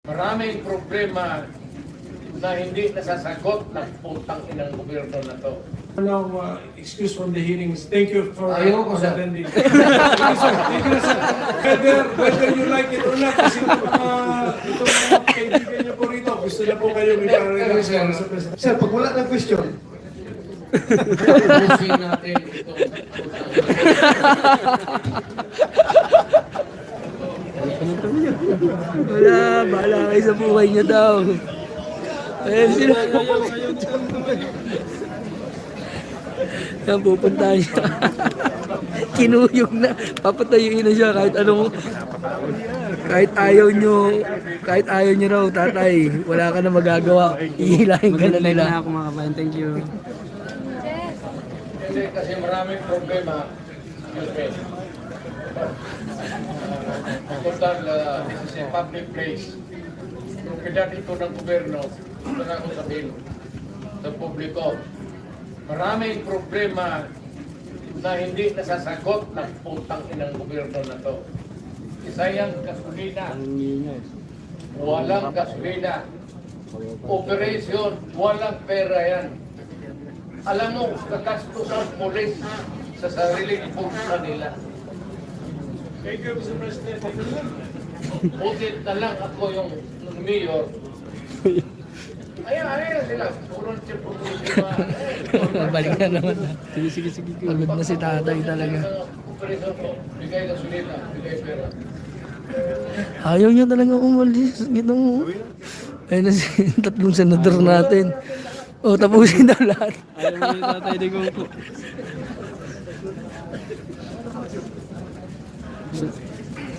Maraming problema na hindi nasasagot ng putang inang gobyerno na to. Now, excuse from the hearings. Thank you for Ayoko, sir. attending. Thank you, sir. Thank you, sir. Whether you like it or not, kasi itong mga kaibigan niyo po rito, gusto na po kayo iparelax sa president. Sir, pag wala ng question, Ubusin natin ito. Wala, bahala kayo sa buhay niya daw. Ayan sila. Yan, pupuntahan siya. Kinuyog na. Papatayuin na siya kahit anong... Kahit ayaw nyo raw, tatay. Wala ka na magagawa. Ihilahin ka na nila. Ako mga kabayan, thank you. Hindi kasi maraming problema. Total, this is a public place. Yung pilat ito ng gobyerno, ito na ako sabihin sa publiko. Maraming problema na hindi nasasagot ng putang inang gobyerno na to. Isa yung gasolina. Walang gasolina. Operation, walang pera yan. Alam mo, kagastos ang pulis sa sariling bulsa nila. Thank you, Mr. President. Butit na lang ako yung mayor. Ayan sila. Puro siya problema. Balik na naman. Sige. Pagod na si tatay talaga. Operation ko, bigay gasolina, bigay pera. Ayaw niya talaga umalis. Gitong... Ayun na si tatlong senador natin. O, tapusin na lahat. Ayaw mo yung tatay ni Goku.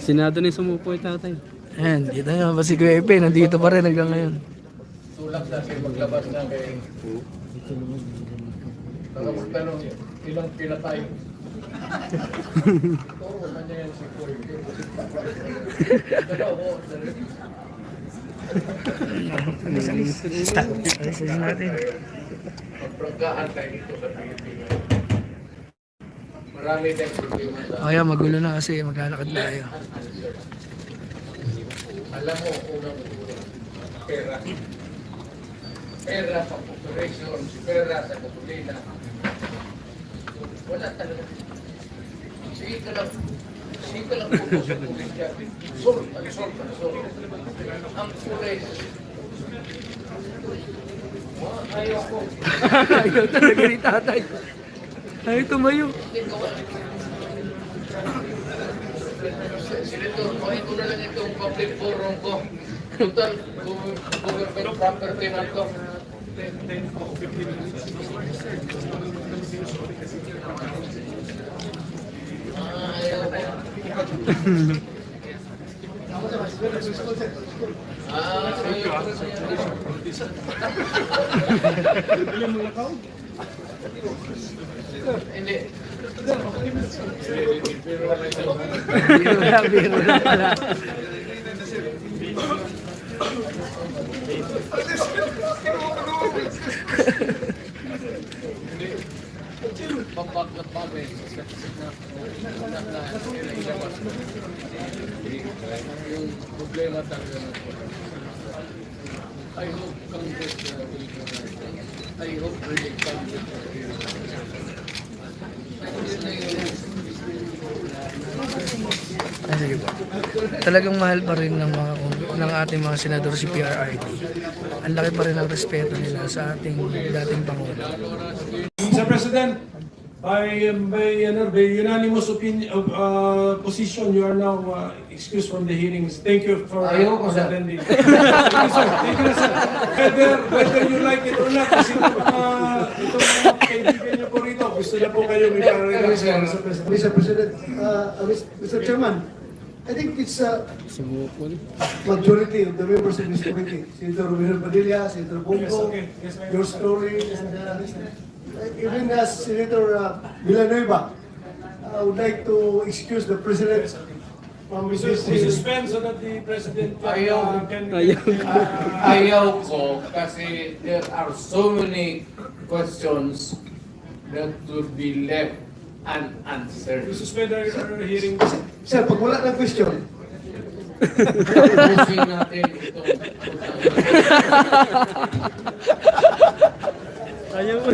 Sinado na yung sumupo yung tatay. Ayan, dito nga ba si Kuya Epe, nandito pa rin hanggang ngayon. Tulak natin maglabas na kay... Magtanong, ilang pinatay? Oo, nandiyan yan si Kuya. Alisin natin. Magpranggahan tayo dito sa Pilipinas. Marami tayong problema sa... O kaya magulo na kasi maglalakad tayo. Alam mo, unang pera. Pera sa operation, pera sa gasolina. Wala talaga. Sige ka lang puto sa pulis yan. Sol. Ang pulis. Ayaw ko. Ayaw talaga ni tatay. Ayaw tumayo. Senator, kuhain ko na lang itong public forum ko. Total, government property na ito. Ayaw ko. Hindi. Biro lang pala. Pagbagat pa ba yung problema talaga na I hope Congress I hope really Congress Ay, sige po. Talagang mahal pa rin ng ating mga senador si PRRD. Ang laki pa rin ng respeto nila sa ating dating Pangulo. Mr. President, by unanimous position, you are now excused from the hearings. Thank you for Ayoko, sir. attending. Thank you, sir. Thank you, sir. Whether you like it or not, kasi itong mga kaibigan niyo po rito, gusto na po kayo iparelax sa president. Mr. President, Mr. Chairman, I think it's Sumupo na. majority of the members of this committee. Senator Romero Padilla, Senator Bongo, okay. Yes, ma'am. your story, and even as Senator Villanueva, I would like to excuse the President from We this suspend so that the president Ayaw. can... ayaw ko kasi there are so many questions that would be left unanswered. We suspend our hearing. Sir, pag wala ng question, Ubusin natin ito. Ayaw mo.